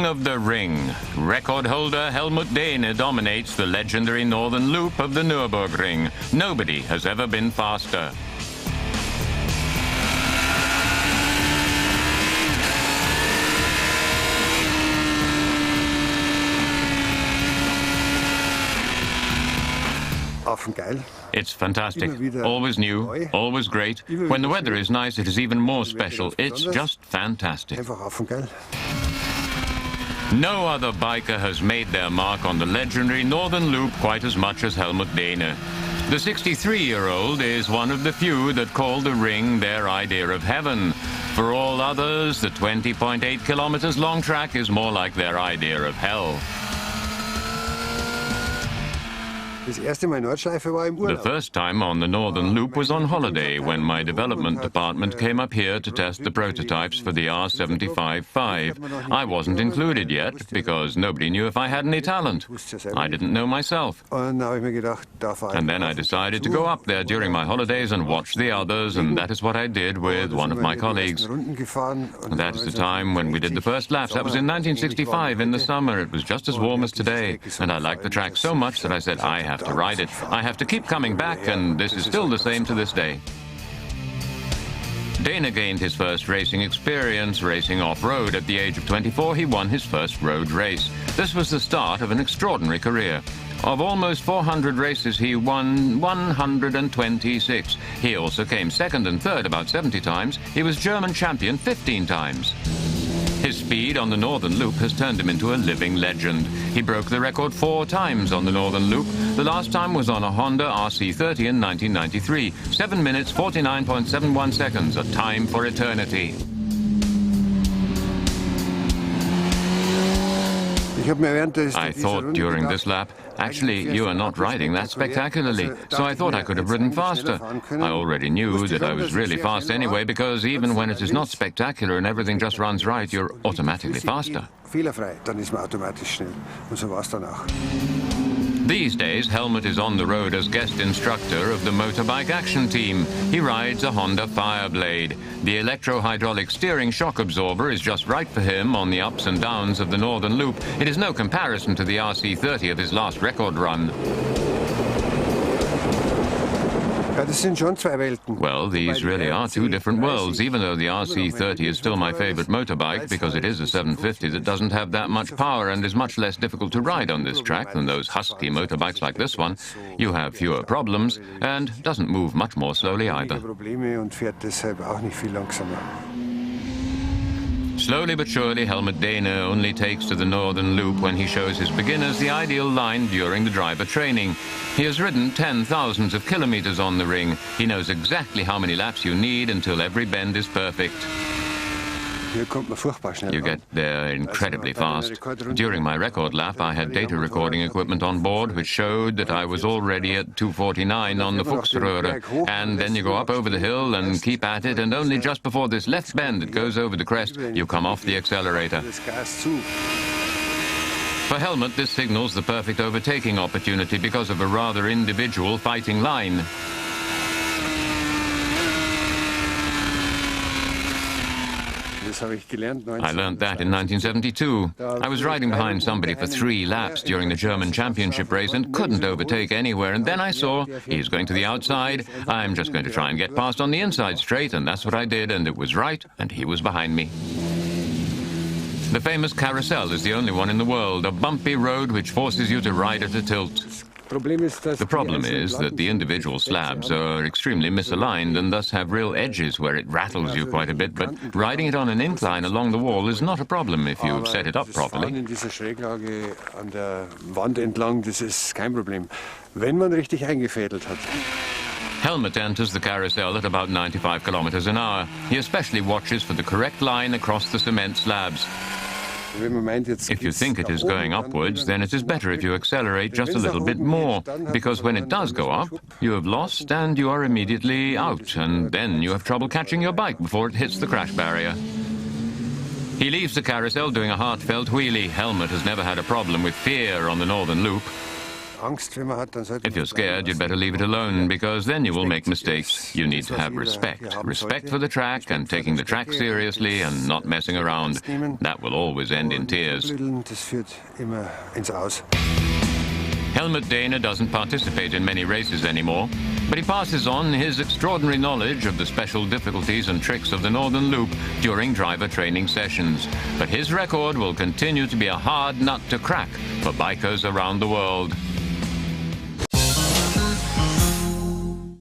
King of the Ring. Record holder Helmut Dähne dominates the legendary northern loop of the Nürburgring. Nobody has ever been faster. It's fantastic. Always new, always great. When the weather is nice, it is even more special. It's just fantastic. No other biker has made their mark on the legendary Northern Loop quite as much as Helmut Dähne. The 63-year-old is one of the few that call the ring their idea of heaven. For all others, the 20.8 kilometers long track is more like their idea of hell. The first time on the Northern Loop was on holiday when my development department came up here to test the prototypes for the R75-5. I wasn't included yet because nobody knew if I had any talent. I didn't know myself. And then I decided to go up there during my holidays and watch the others, and that is what I did with one of my colleagues. And that is the time when we did the first laps. That was in 1965 in the summer. It was just as warm as today, and I liked the track so much that I said, I have to ride it. I have to keep coming back, and this is still the same to this day. Dähne gained his first racing experience racing off-road. At the age of 24, he won his first road race. This was the start of an extraordinary career. Of almost 400 races, he won 126. He also came second and third about 70 times. He was German champion 15 times. His speed on the Northern Loop has turned him into a living legend. He broke the record 4 times on the Northern Loop. The last time was on a Honda RC30 in 1993. 7 minutes, 49.71 seconds, a time for eternity. I thought during this lap, actually, you are not riding that spectacularly, so I thought I could have ridden faster. I already knew that I was really fast anyway, because even when it is not spectacular and everything just runs right, you're automatically faster. These days, Helmut is on the road as guest instructor of the motorbike action team. He rides a Honda Fireblade. The electro-hydraulic steering shock absorber is just right for him on the ups and downs of the Northern Loop. It is no comparison to the RC30 of his last record run. Well, these really are two different worlds, even though the RC30 is still my favorite motorbike because it is a 750 that doesn't have that much power and is much less difficult to ride on this track than those husky motorbikes like this one. You have fewer problems and doesn't move much more slowly either. Slowly but surely, Helmut Dähne only takes to the Northern Loop when he shows his beginners the ideal line during the driver training. He has ridden 10,000s of kilometers on the ring. He knows exactly how many laps you need until every bend is perfect. You get there incredibly fast. During my record lap, I had data recording equipment on board which showed that I was already at 249 on the Fuchsröhre. And then you go up over the hill and keep at it, and only just before this left bend that goes over the crest, you come off the accelerator. For Helmut, this signals the perfect overtaking opportunity because of a rather individual fighting line. I learned that in 1972. I was riding behind somebody for 3 laps during the German championship race and couldn't overtake anywhere. And then I saw he's going to the outside. I'm just going to try and get past on the inside straight, and that's what I did, and it was right, and he was behind me. The famous carousel is the only one in the world, a bumpy road which forces you to ride at a tilt. The problem is that the individual slabs are extremely misaligned and thus have real edges where it rattles you quite a bit, but riding it on an incline along the wall is not a problem if you've set it up properly. Helmut enters the carousel at about 95 kilometers an hour. He especially watches for the correct line across the cement slabs. If you think it is going upwards, then it is better if you accelerate just a little bit more, because when it does go up, you have lost and you are immediately out, and then you have trouble catching your bike before it hits the crash barrier. He leaves the carousel doing a heartfelt wheelie. Helmut has never had a problem with fear on the Northern Loop. If you're scared, you'd better leave it alone, because then you will make mistakes. You need to have respect. Respect for the track and taking the track seriously and not messing around. That will always end in tears. Helmut Dähne doesn't participate in many races anymore, but he passes on his extraordinary knowledge of the special difficulties and tricks of the Northern Loop during driver training sessions. But his record will continue to be a hard nut to crack for bikers around the world.